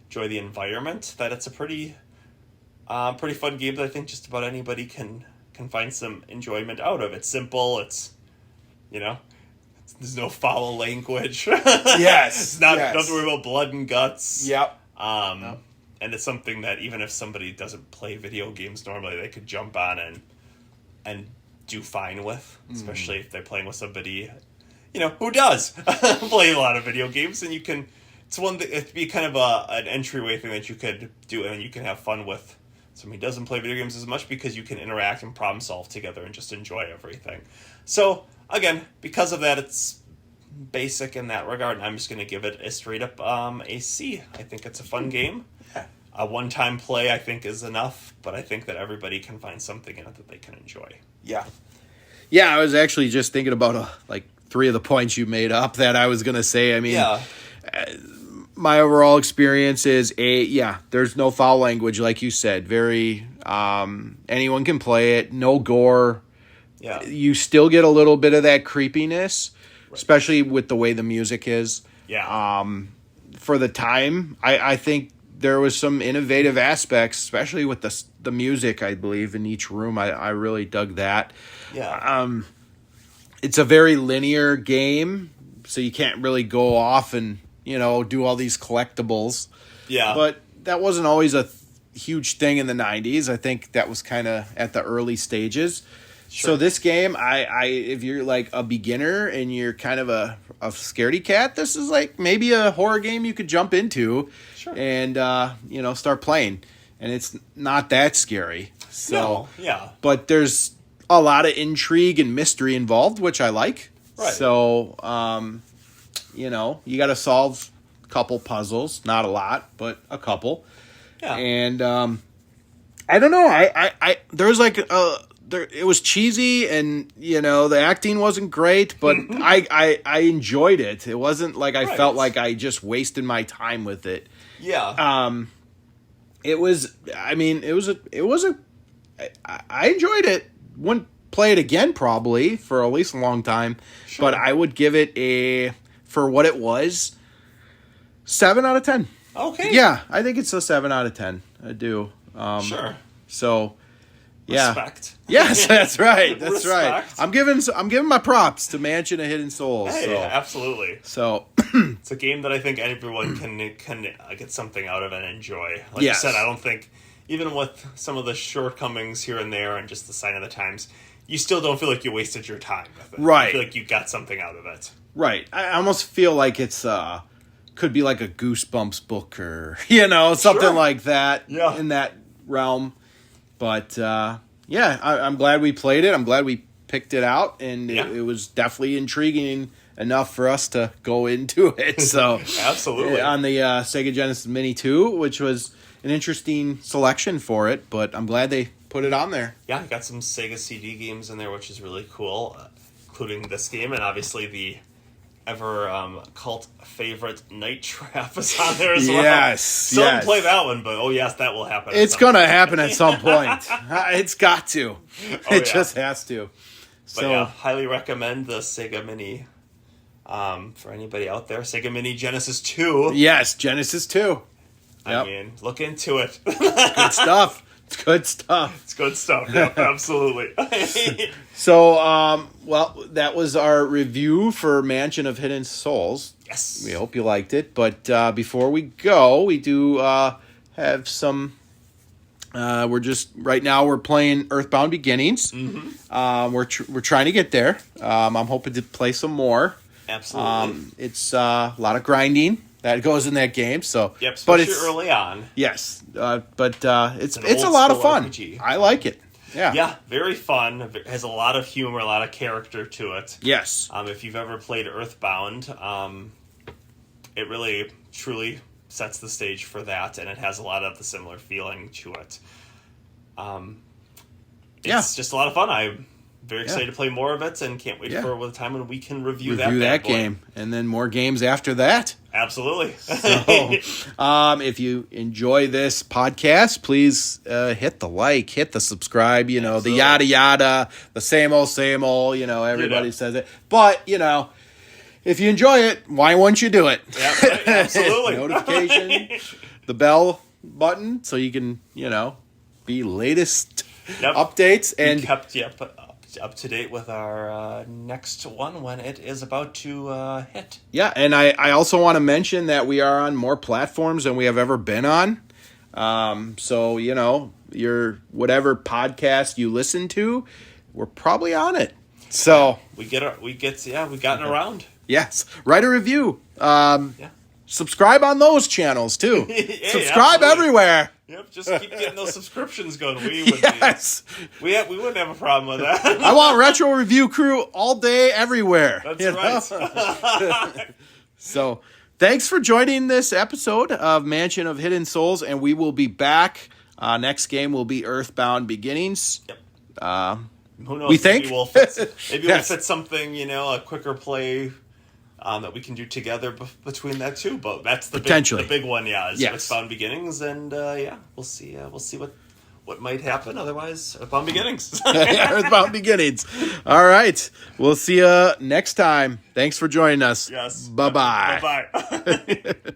enjoy the environment, that it's a pretty fun game that I think just about anybody can find some enjoyment out of. It's simple. It's, there's no foul language. Yes. It's not, don't have to worry about blood and guts. Yep. And it's something that even if somebody doesn't play video games normally, they could jump on and do fine with, especially if they're playing with somebody, who does play a lot of video games. And it'd be kind of an entryway thing that you could do and you can have fun with somebody who doesn't play video games as much, because you can interact and problem solve together and just enjoy everything. So, again, because of that, it's basic in that regard, and I'm just going to give it a straight up a C. I think it's a fun game. Yeah. A one-time play, I think, is enough, but I think that everybody can find something in it that they can enjoy. Yeah. Yeah, I was actually just thinking about three of the points you made up that I was going to say. I mean, my overall experience is there's no foul language, like you said. Very, anyone can play it. No gore. Yeah. You still get a little bit of that creepiness, especially with the way the music is. Yeah. For the time, I think there was some innovative aspects, especially with the music, I believe, in each room. I really dug that. Yeah. It's a very linear game, so you can't really go off and, do all these collectibles. Yeah. But that wasn't always a huge thing in the 90s. I think that was kind of at the early stages. Sure. So this game, if you're like a beginner and you're kind of a scaredy cat, this is like maybe a horror game you could jump into and, start playing. And it's not that scary. So, yeah. But there's a lot of intrigue and mystery involved, which I like. Right. So, you got to solve a couple puzzles. Not a lot, but a couple. Yeah. And I don't know. There was it was cheesy, and the acting wasn't great, but I enjoyed it. It wasn't like I felt like I just wasted my time with it. Yeah. It was. I mean, it was a. I enjoyed it. Wouldn't play it again probably for at least a long time, but I would give it for what it was, 7 out of 10. Okay. Yeah, I think it's a 7 out of 10. I do. Sure. So. Yeah. Respect. Yes, that's right. That's Respect. right. I'm giving my props to Mansion of Hidden Souls. Hey, so. absolutely. So it's a game that I think everyone can get something out of and enjoy. Like yes. you said, I don't think, even with some of the shortcomings here and there and just the sign of the times, you still don't feel like you wasted your time with it. Right. You feel like you got something out of it. Right. I almost feel like it's could be like a Goosebumps book or something Sure. like that. Yeah. In that realm. But I'm glad we played it. I'm glad we picked it out, and it was definitely intriguing enough for us to go into it. So absolutely on the Sega Genesis Mini 2, which was an interesting selection for it, but I'm glad they put it on there. Yeah, I got some Sega CD games in there, which is really cool, including this game, and obviously the ever cult favorite Night Trap is on there as well. Yes, Still didn't play that one, but yes, that will happen. It's going to happen at some point. It's got to. It just has to. But so highly recommend the Sega Mini. For anybody out there, Sega Mini Genesis 2. Yes, Genesis 2. I mean, look into it. Good stuff. It's good stuff. It's good stuff. Yep, absolutely. So, that was our review for Mansion of Hidden Souls. Yes. We hope you liked it. But before we go, we do have some... right now we're playing Earthbound Beginnings. Mm-hmm. We're trying to get there. I'm hoping to play some more. Absolutely. It's a lot of grinding that goes in that game. So, yep, especially but it's early on. Yes, but it's an a lot of old fun. RPG. I like it. Yeah. Yeah, very fun. It has a lot of humor, a lot of character to it. Yes. If you've ever played Earthbound, it really, truly sets the stage for that, and it has a lot of the similar feeling to it. It's just a lot of fun. I'm very excited to play more of it, and can't wait for the time when we can review that game, and then more games after that. Absolutely. So, if you enjoy this podcast, please hit the like, hit the subscribe. The yada yada, the same old, everybody says it. But if you enjoy it, why won't you do it? Yep, right, absolutely. Notification, the bell button, so you can be latest updates and kept up to date with our next one when it is about to hit. Yeah, and I also want to mention that we are on more platforms than we have ever been on. So, your whatever podcast you listen to, we're probably on it. So we've gotten around. Yes, write a review. Subscribe on those channels too. Subscribe everywhere. Yep, just keep getting those subscriptions going. We would we wouldn't have a problem with that. I want Retro Review Crew all day, everywhere. That's right. So, thanks for joining this episode of Mansion of Hidden Souls, and we will be back. Next game will be Earthbound Beginnings. Yep. Who knows? We think maybe we'll fit something. A quicker play. That we can do together between that too, but that's the big one. Is Earthbound Beginnings, and we'll see what might happen. Otherwise, Earthbound Beginnings. Earthbound Beginnings. All right, we'll see you next time. Thanks for joining us. Yes. Bye bye. Bye bye.